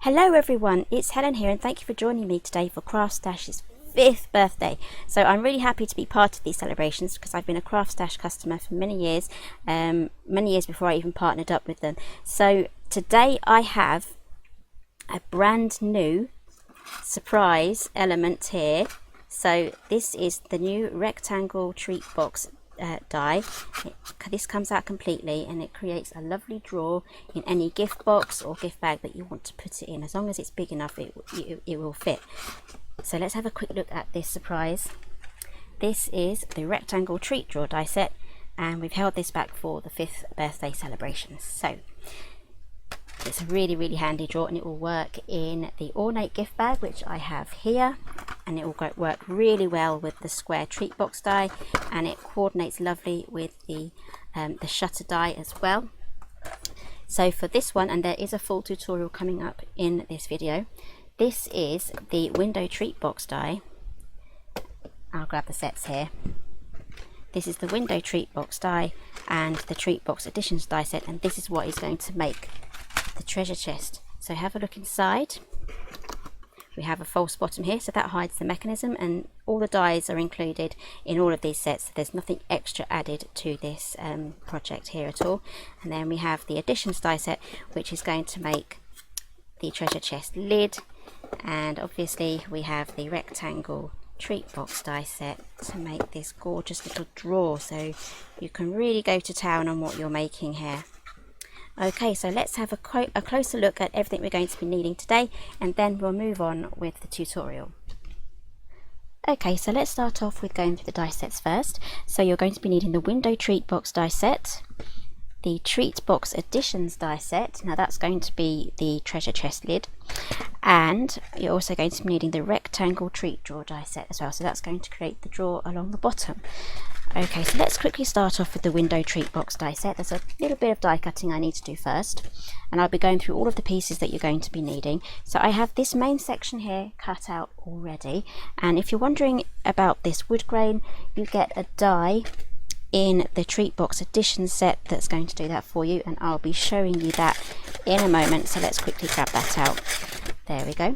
Hello everyone, it's Helen here and thank you for joining me today for Craftstash's 5th birthday. So I'm really happy to be part of these celebrations because I've been a Craftstash customer for many years before I even partnered up with them. So today I have a brand new surprise element here. So this is the new rectangle treat box die. This comes out completely and it creates a lovely drawer in any gift box or gift bag that you want to put it in. As long as it's big enough, it will fit. So let's have a quick look at this surprise. This is the rectangle treat drawer die set, and we've held this back for the 5th birthday celebrations. So it's a really handy drawer, and it will work in the Ornate gift bag, which I have here, and it will work really well with the square treat box die, and it coordinates lovely with the shutter die as well. So for this one, and there is a full tutorial coming up in this video, this is the window treat box die. I'll grab the sets here. This is the window treat box die and the treat box additions die set, and this is what is going to make the treasure chest. So have a look inside. We have a false bottom here, so that hides the mechanism, and all the dies are included in all of these sets, so there's nothing extra added to this project here at all. And then we have the additions die set, which is going to make the treasure chest lid, and obviously we have the rectangle treat box die set to make this gorgeous little drawer, so you can really go to town on what you're making here. Okay, so let's have a closer look at everything we're going to be needing today, and then we'll move on with the tutorial. Okay, so let's start off with going through the die sets first. So you're going to be needing the window treat box die set, the treat box additions die set, now that's going to be the treasure chest lid, and you're also going to be needing the rectangle treat drawer die set as well, so that's going to create the drawer along the bottom. Okay, so let's quickly start off with the window treat box die set. There's a little bit of die cutting I need to do first, and I'll be going through all of the pieces that you're going to be needing. So I have this main section here cut out already, and if you're wondering about this wood grain, you get a die in the treat box addition set that's going to do that for you, and I'll be showing you that in a moment. So let's quickly grab that out. There we go.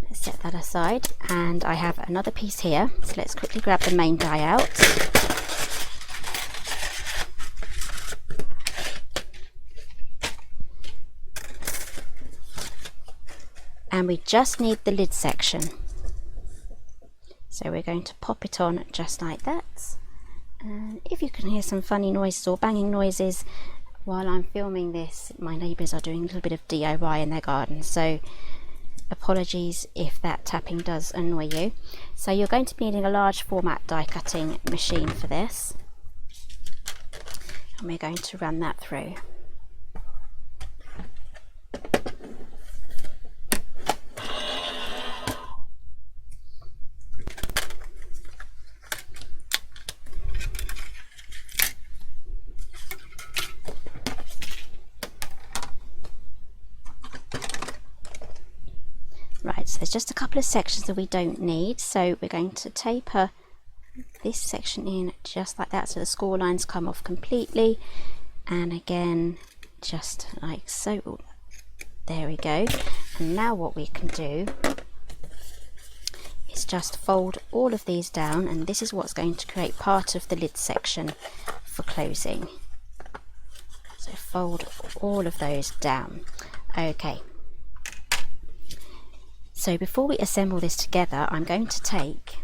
Let's set that aside, and I have another piece here, so let's quickly grab the main die out. And we just need the lid section, so we're going to pop it on just like that. And if you can hear some funny noises or banging noises while I'm filming this, my neighbours are doing a little bit of DIY in their garden, so apologies if that tapping does annoy you. So you're going to be needing a large format die cutting machine for this, and we're going to run that through. Right, so there's just a couple of sections that we don't need, so we're going to taper this section in just like that, so the score lines come off completely, and again just like so. There we go. And now what we can do is just fold all of these down, and this is what's going to create part of the lid section for closing. So fold all of those down. Okay. So before we assemble this together, I'm going to take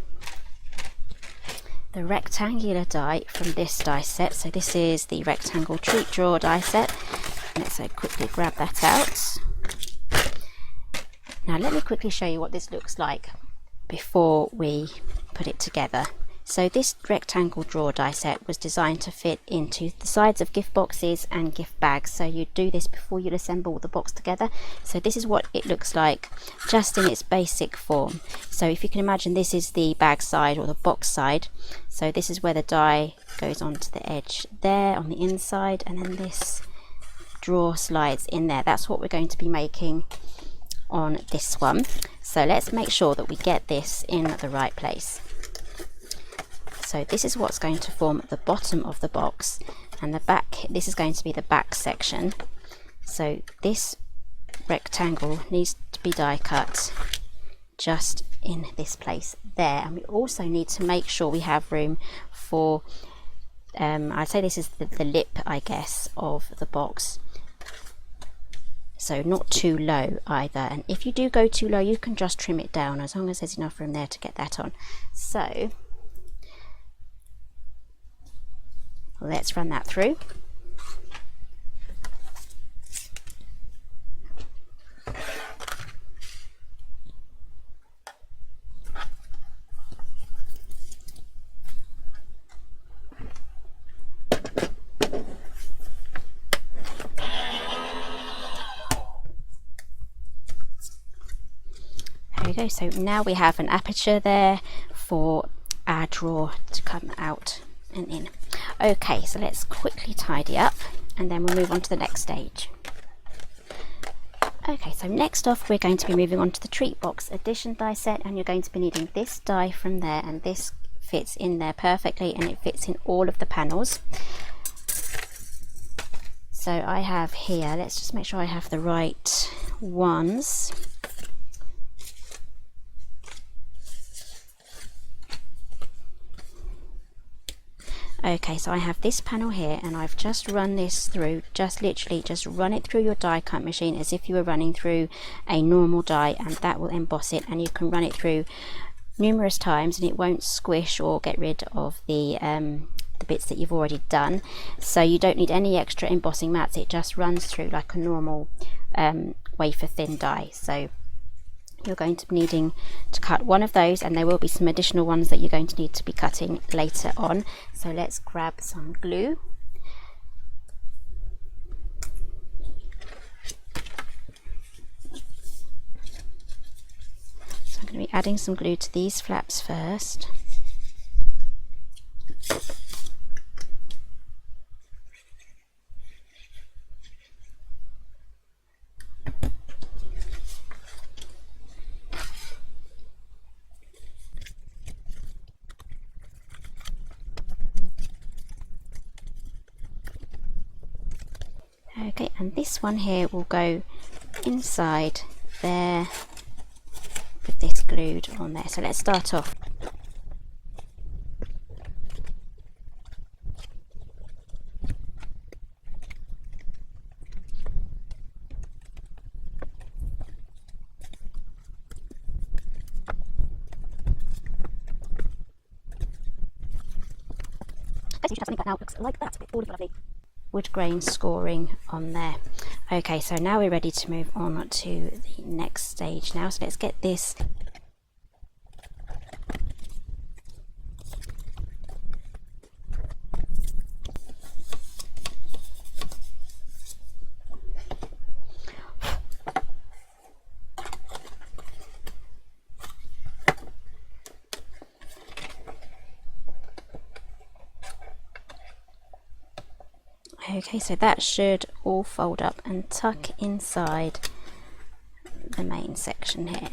the rectangular die from this die set. So this is the rectangle treat drawer die set. Let's quickly grab that out. Now let me quickly show you what this looks like before we put it together. So this rectangle drawer die set was designed to fit into the sides of gift boxes and gift bags, so you do this before you assemble the box together. So this is what it looks like just in its basic form. So if you can imagine, this is the bag side or the box side, so this is where the die goes onto the edge there on the inside, and then this drawer slides in there. That's what we're going to be making on this one. So let's make sure that we get this in the right place. So this is what's going to form the bottom of the box, and the back, this is going to be the back section. So this rectangle needs to be die cut just in this place there. And we also need to make sure we have room for I'd say this is the lip, I guess, of the box, so not too low either. And if you do go too low, you can just trim it down, as long as there's enough room there to get that on. So let's run that through. There we go. So now we have an aperture there for our drawer to come out and in. Okay, so let's quickly tidy up and then we'll move on to the next stage. Okay, so next off we're going to be moving on to the treat box addition die set, and you're going to be needing this die from there, and this fits in there perfectly and it fits in all of the panels. So I have here, let's just make sure I have the right ones. Okay, so I have this panel here, and I've just run this through, just literally just run it through your die cut machine as if you were running through a normal die, and that will emboss it. And you can run it through numerous times and it won't squish or get rid of the bits that you've already done. So you don't need any extra embossing mats, it just runs through like a normal wafer thin die. So you're going to be needing to cut one of those, and there will be some additional ones that you're going to need to be cutting later on. So let's grab some glue. So I'm going to be adding some glue to these flaps first. Okay, and this one here will go inside there with this glued on there. So let's start off. You should have something that now looks like that, all lovely wood grain scoring on there. Okay, so now we're ready to move on to the next stage now. So let's get this okay, so that should all fold up and tuck inside the main section here.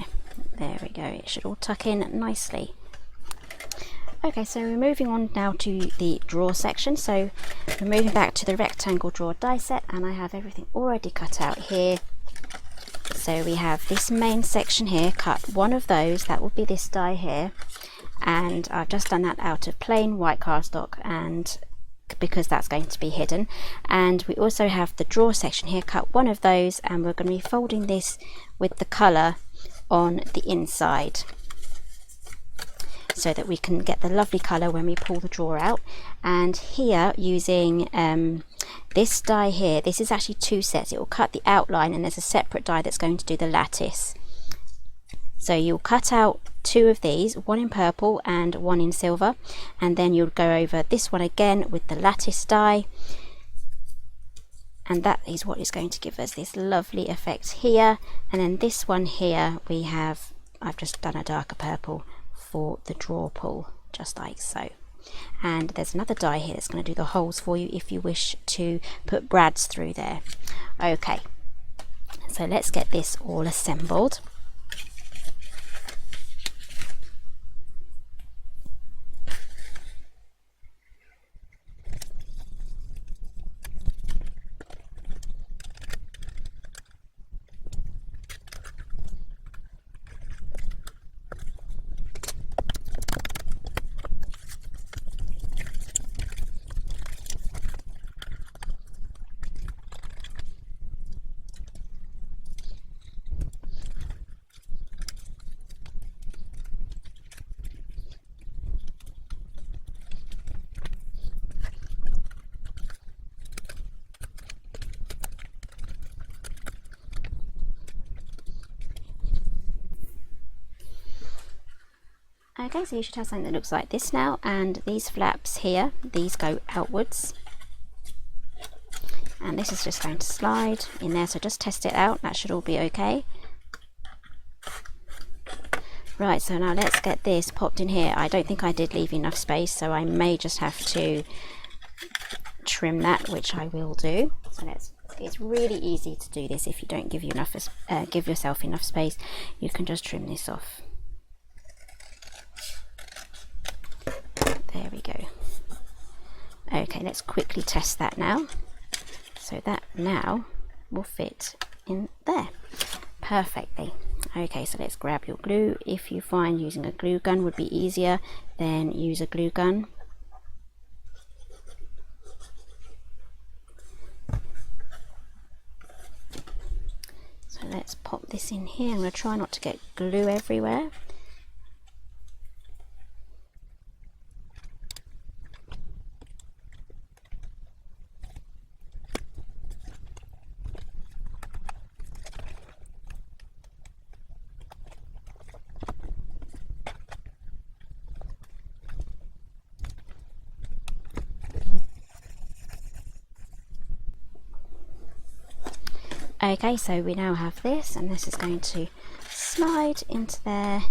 There we go, it should all tuck in nicely. Okay, so we're moving on now to the drawer section. So we're moving back to the rectangle drawer die set, and I have everything already cut out here. So we have this main section here, cut one of those, that will be this die here, and I've just done that out of plain white cardstock, and because that's going to be hidden. And we also have the drawer section here, cut one of those, and we're going to be folding this with the colour on the inside so that we can get the lovely colour when we pull the drawer out. And here, using this die here, this is actually two sets. It will cut the outline, and there's a separate die that's going to do the lattice. So you'll cut out two of these, one in purple and one in silver, and then you'll go over this one again with the lattice die, and that is what is going to give us this lovely effect here. And then this one here, we have, I've just done a darker purple for the drawer pull, just like so. And there's another die here that's going to do the holes for you if you wish to put brads through there. Okay, so let's get this all assembled. Okay, so you should have something that looks like this now, and these flaps here, these go outwards, and this is just going to slide in there, so just test it out. That should all be okay. Right, so now let's get this popped in here. I don't think I did leave enough space, so I may just have to trim that, which I will do. So it's really easy to do this if you don't give yourself enough space. You can just trim this off. There we go. Okay, let's quickly test that now. So that now will fit in there perfectly. Okay, so let's grab your glue. If you find using a glue gun would be easier, then use a glue gun. So let's pop this in here. I'm going to try not to get glue everywhere. Okay, so we now have this, and this is going to slide into there,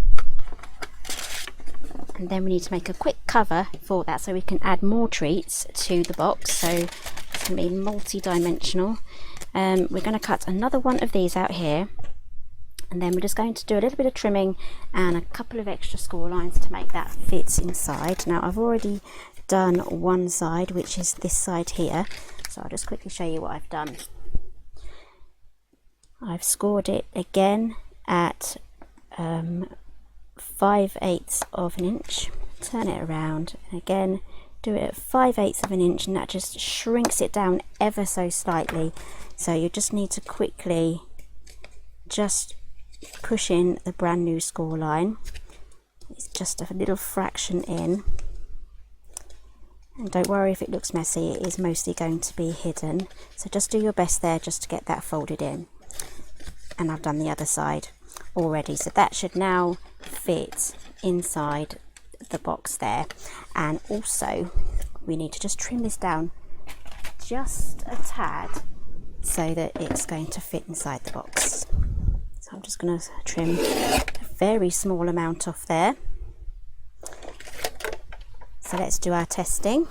and then we need to make a quick cover for that so we can add more treats to the box. So it's going to be multi-dimensional. We're going to cut another one of these out here, and then we're just going to do a little bit of trimming and a couple of extra score lines to make that fit inside. Now I've already done one side, which is this side here, so I'll just quickly show you what I've done. I've scored it again at 5/8 of an inch. Turn it around, and again do it at 5/8 of an inch, and that just shrinks it down ever so slightly. So you just need to quickly just push in the brand new score line. It's just a little fraction in, and don't worry if it looks messy, it is mostly going to be hidden. So just do your best there just to get that folded in. And I've done the other side already, so that should now fit inside the box there. And also we need to just trim this down just a tad so that it's going to fit inside the box. So I'm just going to trim a very small amount off there. So let's do our testing.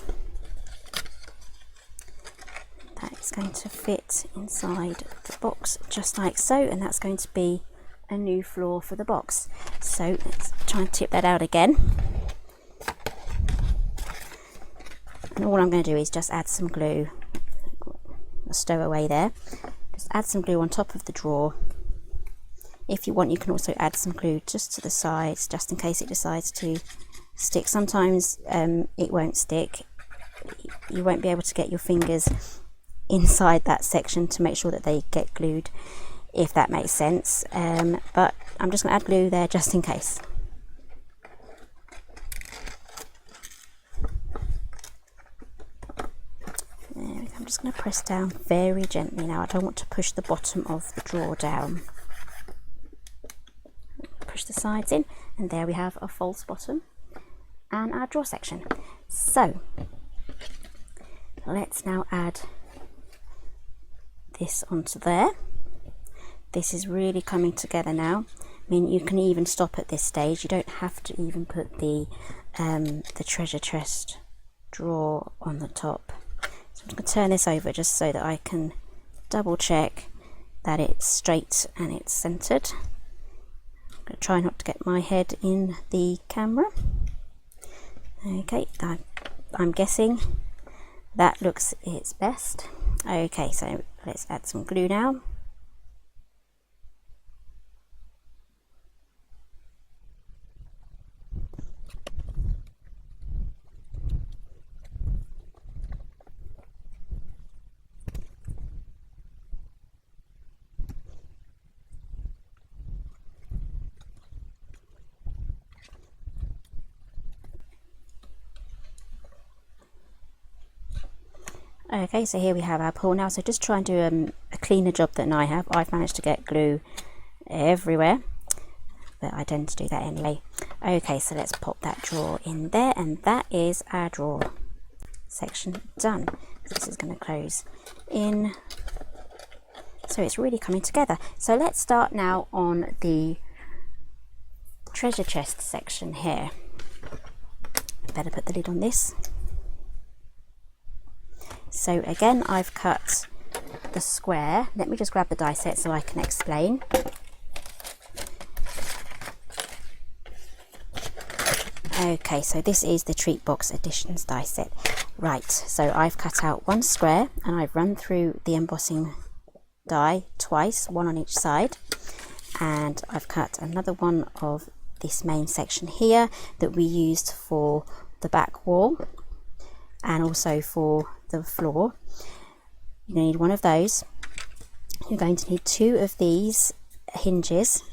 It's going to fit inside the box just like so, and that's going to be a new floor for the box. So let's try and tip that out again, and all I'm going to do is just add some glue, a stowaway there. Just add some glue on top of the drawer. If you want, you can also add some glue just to the sides, just in case it decides to stick. Sometimes it won't stick. You won't be able to get your fingers inside that section to make sure that they get glued, if that makes sense, but I'm just going to add glue there just in case. There we go. I'm just going to press down very gently now. I don't want to push the bottom of the drawer down. Push the sides in, and there we have a false bottom and our drawer section. So let's now add this onto there. This is really coming together now. I mean, you can even stop at this stage. You don't have to even put the treasure chest drawer on the top. So I'm going to turn this over just so that I can double check that it's straight and it's centered. I'm going to try not to get my head in the camera. Okay, I'm guessing that looks its best. Okay, so let's add some glue now. Okay, so here we have our pool now. So just try and do a cleaner job than I have. I've managed to get glue everywhere, but I tend to do that anyway. Okay, so let's pop that drawer in there, and that is our drawer section done. This is going to close in, so it's really coming together. So let's start now on the treasure chest section here. Better put the lid on this. So again, I've cut the square. Let me just grab the die set so I can explain. Okay, so this is the Treat Box Editions die set. Right, so I've cut out one square and I've run through the embossing die twice, one on each side, and I've cut another one of this main section here that we used for the back wall and also for the floor. You're going to need one of those. You're going to need two of these hinges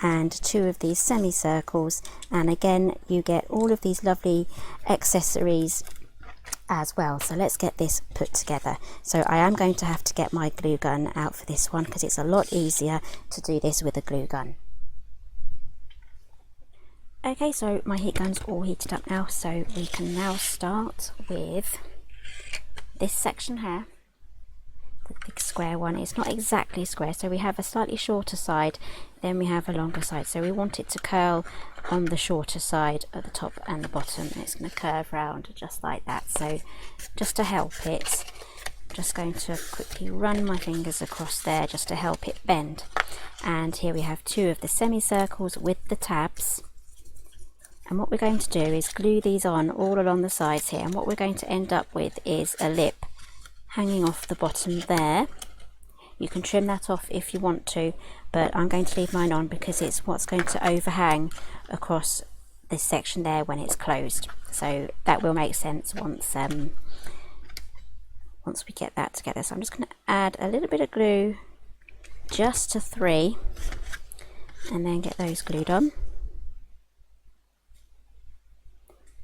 and two of these semicircles, and again you get all of these lovely accessories as well. So let's get this put together. So I am going to have to get my glue gun out for this one because it's a lot easier to do this with a glue gun. Okay, so my heat gun's all heated up now, so we can now start with this section here. The big square one. It's not exactly square, so we have a slightly shorter side, then we have a longer side, so we want it to curl on the shorter side at the top and the bottom, and it's going to curve round just like that. So just to help it, I'm just going to quickly run my fingers across there just to help it bend. And here we have two of the semicircles with the tabs, and what we're going to do is glue these on all along the sides here, and what we're going to end up with is a lip hanging off the bottom there. You can trim that off if you want to, but I'm going to leave mine on because it's what's going to overhang across this section there when it's closed. So that will make sense once we get that together. So I'm just going to add a little bit of glue just to 3 and then get those glued on.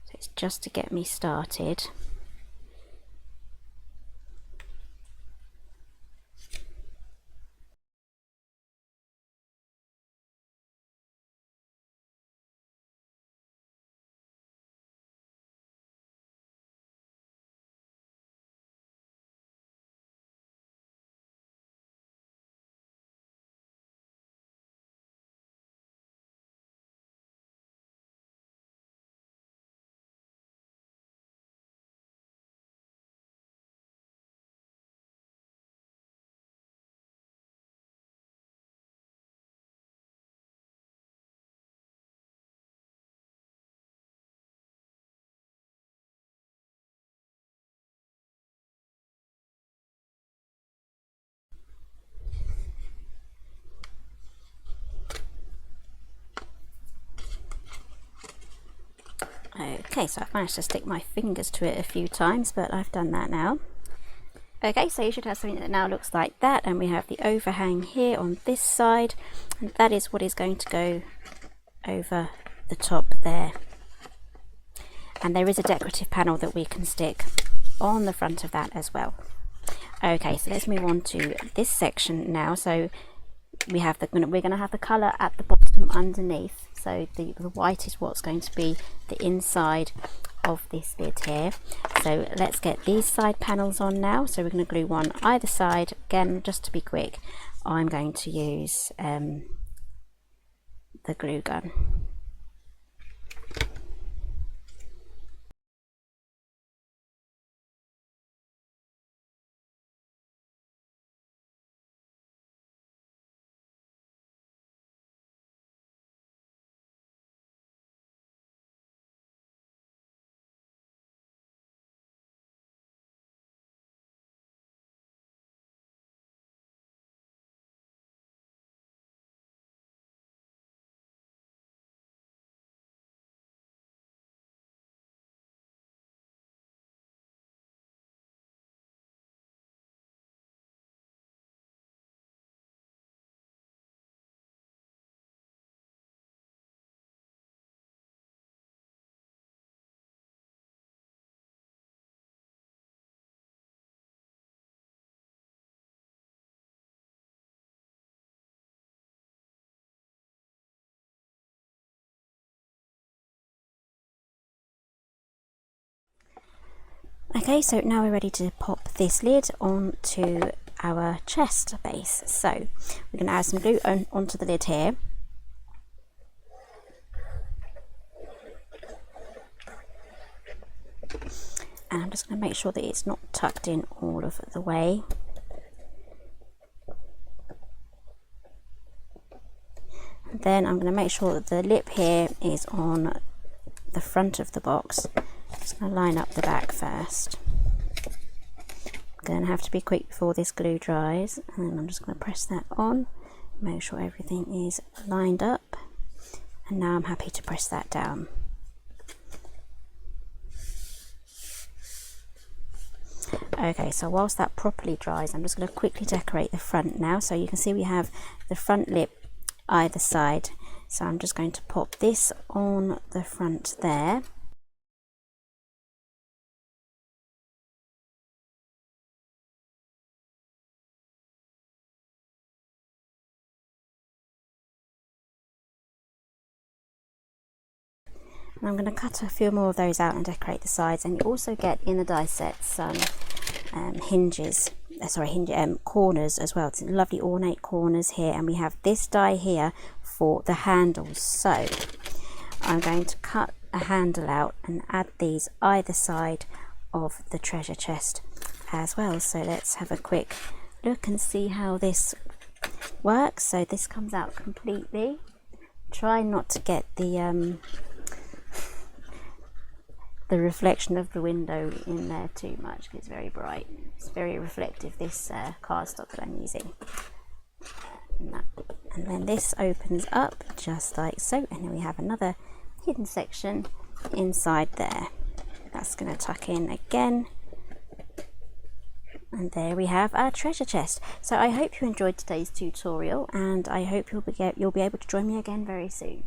So it's just to get me started. Okay, so I've managed to stick my fingers to it a few times, but I've done that now. Okay, so you should have something that now looks like that, and we have the overhang here on this side, and that is what is going to go over the top there. And there is a decorative panel that we can stick on the front of that as well. Okay, so let's move on to this section now. So we have we're going to have the colour at the bottom underneath. So the white is what's going to be the inside of this lid here. So let's get these side panels on now. So we're going to glue one either side. Again, just to be quick, I'm going to use the glue gun. Okay, so now we're ready to pop this lid onto our chest base. So we're going to add some glue onto the lid here. And I'm just going to make sure that it's not tucked in all of the way. And then I'm going to make sure that the lip here is on the front of the box. I'm just going to line up the back first. I'm going to have to be quick before this glue dries, and then I'm just going to press that on, make sure everything is lined up, and now I'm happy to press that down. Okay, so whilst that properly dries, I'm just going to quickly decorate the front now. So you can see we have the front lip either side, so I'm just going to pop this on the front there. And I'm going to cut a few more of those out and decorate the sides. And you also get in the die set some corners as well. It's lovely ornate corners here, and we have this die here for the handles. So I'm going to cut a handle out and add these either side of the treasure chest as well. So let's have a quick look and see how this works. So this comes out completely. Try not to get the reflection of the window in there too much, because it's very bright. It's very reflective, this cardstock that I'm using. And then this opens up just like so, and then we have another hidden section inside there. That's going to tuck in again, and there we have our treasure chest. So I hope you enjoyed today's tutorial, and I hope you'll be able to join me again very soon.